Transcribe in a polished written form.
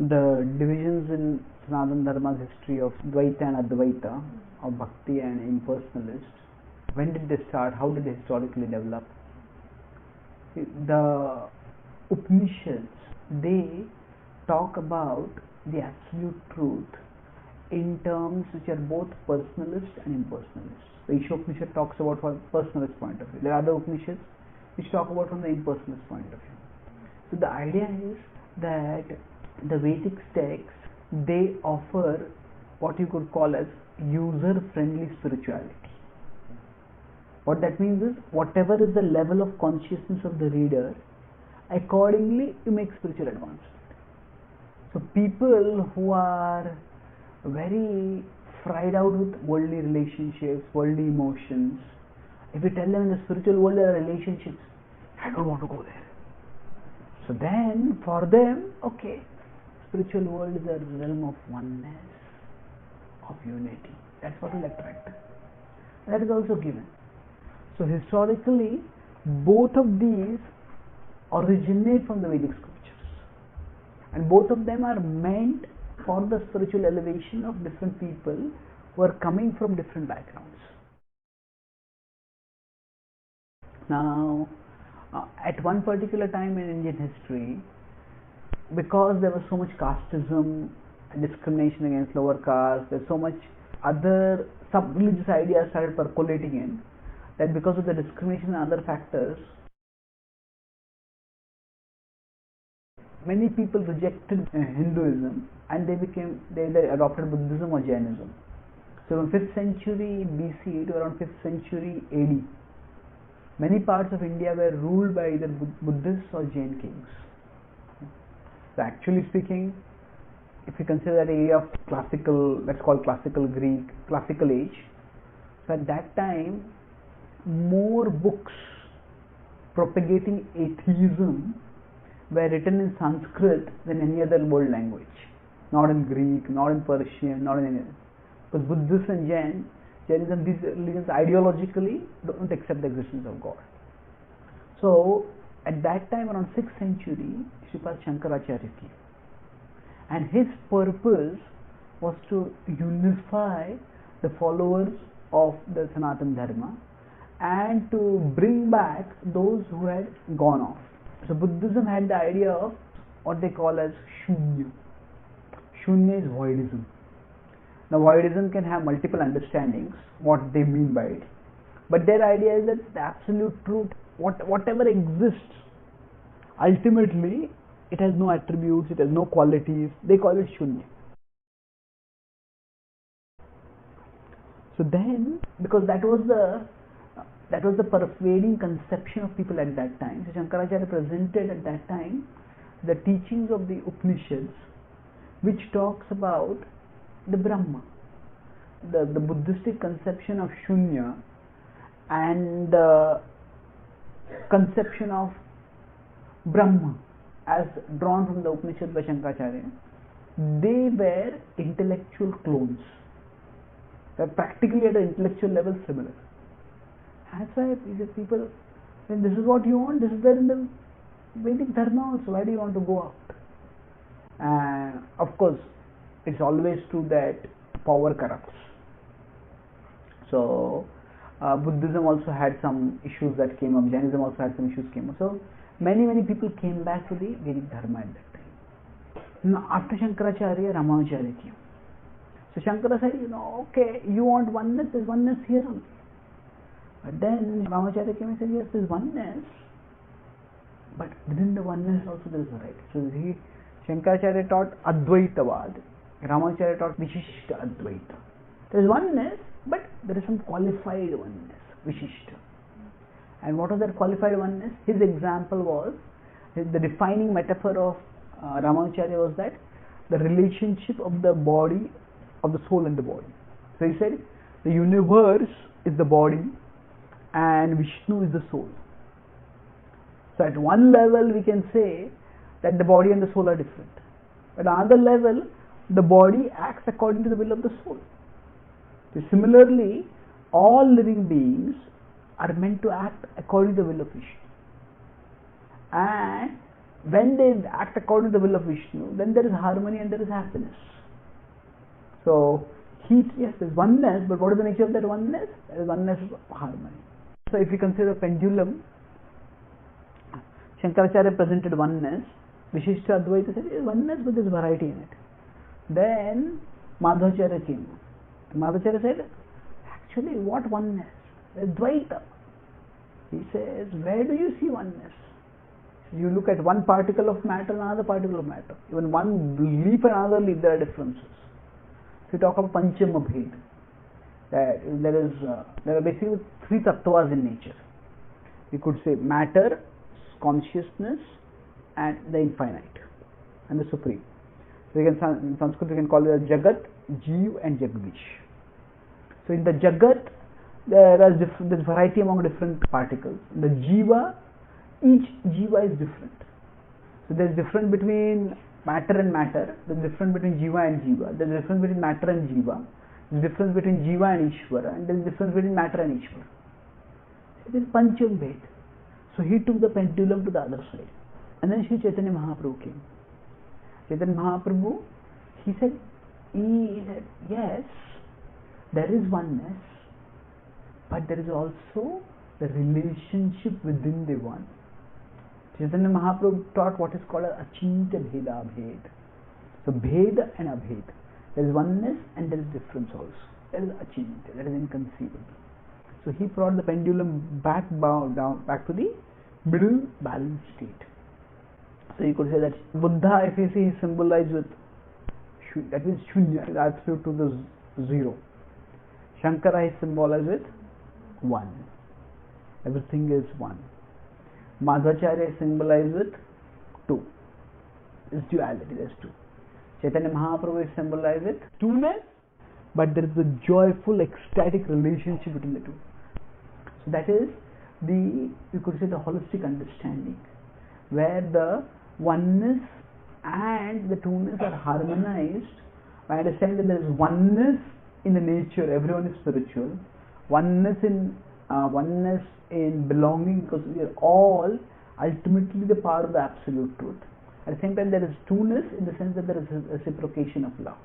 the divisions in Sanatana Dharma's history of Dvaita and Advaita, of Bhakti and impersonalist, when did they start? How did they historically develop? The Upanishads, they talk about the absolute truth in terms which are both personalist and impersonalist. The Ishopanishad talks about from a personalist point of view. There are other Upanishads which talk about from the impersonalist point of view. So the idea is that the Vedic texts, they offer what you could call as user-friendly spirituality. What that means is, whatever is the level of consciousness of the reader, accordingly you make spiritual advancement. So people who are very fried out with worldly relationships, worldly emotions, if you tell them in the spiritual world there are relationships, I don't want to go there. So then for them, okay, spiritual world is a realm of oneness, of unity. That's what will attract them. That is also given. So historically, both of these originate from the Vedic scriptures, and both of them are meant for the spiritual elevation of different people who are coming from different backgrounds. Now, at one particular time in Indian history, because there was so much casteism, discrimination against lower castes, there's so much other sub-religious ideas started percolating in, that because of the discrimination and other factors, many people rejected Hinduism and they adopted Buddhism or Jainism. So from 5th century BC to around 5th century AD, many parts of India were ruled by either Buddhist or Jain kings. So actually speaking, if you consider that area of classical, let's call classical Greek, classical age, so at that time, more books propagating atheism were written in Sanskrit than any other world language. Not in Greek, not in Persian, not in any other. Because Buddhists and Jainism, these religions ideologically don't accept the existence of God. So at that time, around 6th century, Sripad Shankaracharya came. And his purpose was to unify the followers of the Sanatana Dharma and to bring back those who had gone off. So Buddhism had the idea of what they call as Shunya. Shunya is voidism. Now voidism can have multiple understandings, what they mean by it. But their idea is that the absolute truth, whatever exists, ultimately it has no attributes, it has no qualities. They call it Shunya. So then, because that was the pervading conception of people at that time. So Shankaracharya presented at that time the teachings of the Upanishads, which talks about the Brahma, the Buddhistic conception of Shunya and the conception of Brahma as drawn from the Upanishad by Shankaracharya. They were intellectual clones. They are practically at an intellectual level similar. That's why people, when this is what you want, this is there in the Vedic Dharma also, why do you want to go out? And of course, it's always true that power corrupts. So, Buddhism also had some issues that came up, Jainism also had some issues came up. So, many people came back to the Vedic Dharma at that time. Now, after Shankaracharya, Ramanujacharya came. So, Shankara said, okay, you want oneness, there's oneness here only. But then Ramacharya came and said, yes, there is oneness, but within the oneness also there is variety. So Shankaracharya taught Advaitavad, Ramacharya taught Vishishta Advaita. There is oneness, but there is some qualified oneness, Vishishta. And what was that qualified oneness? His example was, the defining metaphor of Ramacharya was that the relationship of the body, of the soul and the body. So he said, the universe is the body, and Vishnu is the soul. So at one level we can say that the body and the soul are different. At another level, the body acts according to the will of the soul. So similarly, all living beings are meant to act according to the will of Vishnu. And when they act according to the will of Vishnu, then there is harmony and there is happiness. So yes, there's oneness, but what is the nature of that oneness? There is oneness of harmony. So if you consider a pendulum, Shankaracharya presented oneness, Vishishta Advaita said oneness, but there's variety in it. Then Madhvacharya came. Madhvacharya said, actually, what oneness? There's Dvaita. He says, where do you see oneness? You look at one particle of matter and another particle of matter. Even one leaf and another leaf, there are differences. So we talk about Panchama Bhed. There are basically three tattvas in nature. We could say matter, consciousness, and the infinite, and the supreme. So in Sanskrit we can call it Jagat, Jeev, and Jagdish. So in the Jagat, there's variety among different particles. In the Jiva, each Jiva is different. So there's difference between matter and matter, there's difference between Jiva and Jiva, there's difference between matter and Jiva, there's difference between Jiva and Ishvara, and there's difference between matter and Ishvara. So it is Pancham Bhed. So he took the pendulum to the other side. And then Sri Chaitanya Mahaprabhu came. Chaitanya Mahaprabhu, he said, yes, there is oneness, but there is also the relationship within the one. Chaitanya Mahaprabhu taught what is called Achintya Bheda Abheda. So Bheda and Abheda. There is oneness and there is difference also. There is Achintya, that is inconceivable. So he brought the pendulum back to the middle balanced state. So you could say that Buddha, if you see, is symbolized with that means Shunya, is absolute to the zero. Shankara is symbolized with one. Everything is one. Madhvacharya is symbolized with two. It's duality, there's two. Chaitanya Mahaprabhu is symbolized with two-ness, but there is a joyful, ecstatic relationship between the two. So that is you could say the holistic understanding, where the oneness and the two-ness are harmonized by understanding that there is oneness in the nature, everyone is spiritual, oneness in belonging, because we are all ultimately the part of the absolute truth. At the same time, there is two-ness in the sense that there is a reciprocation of love.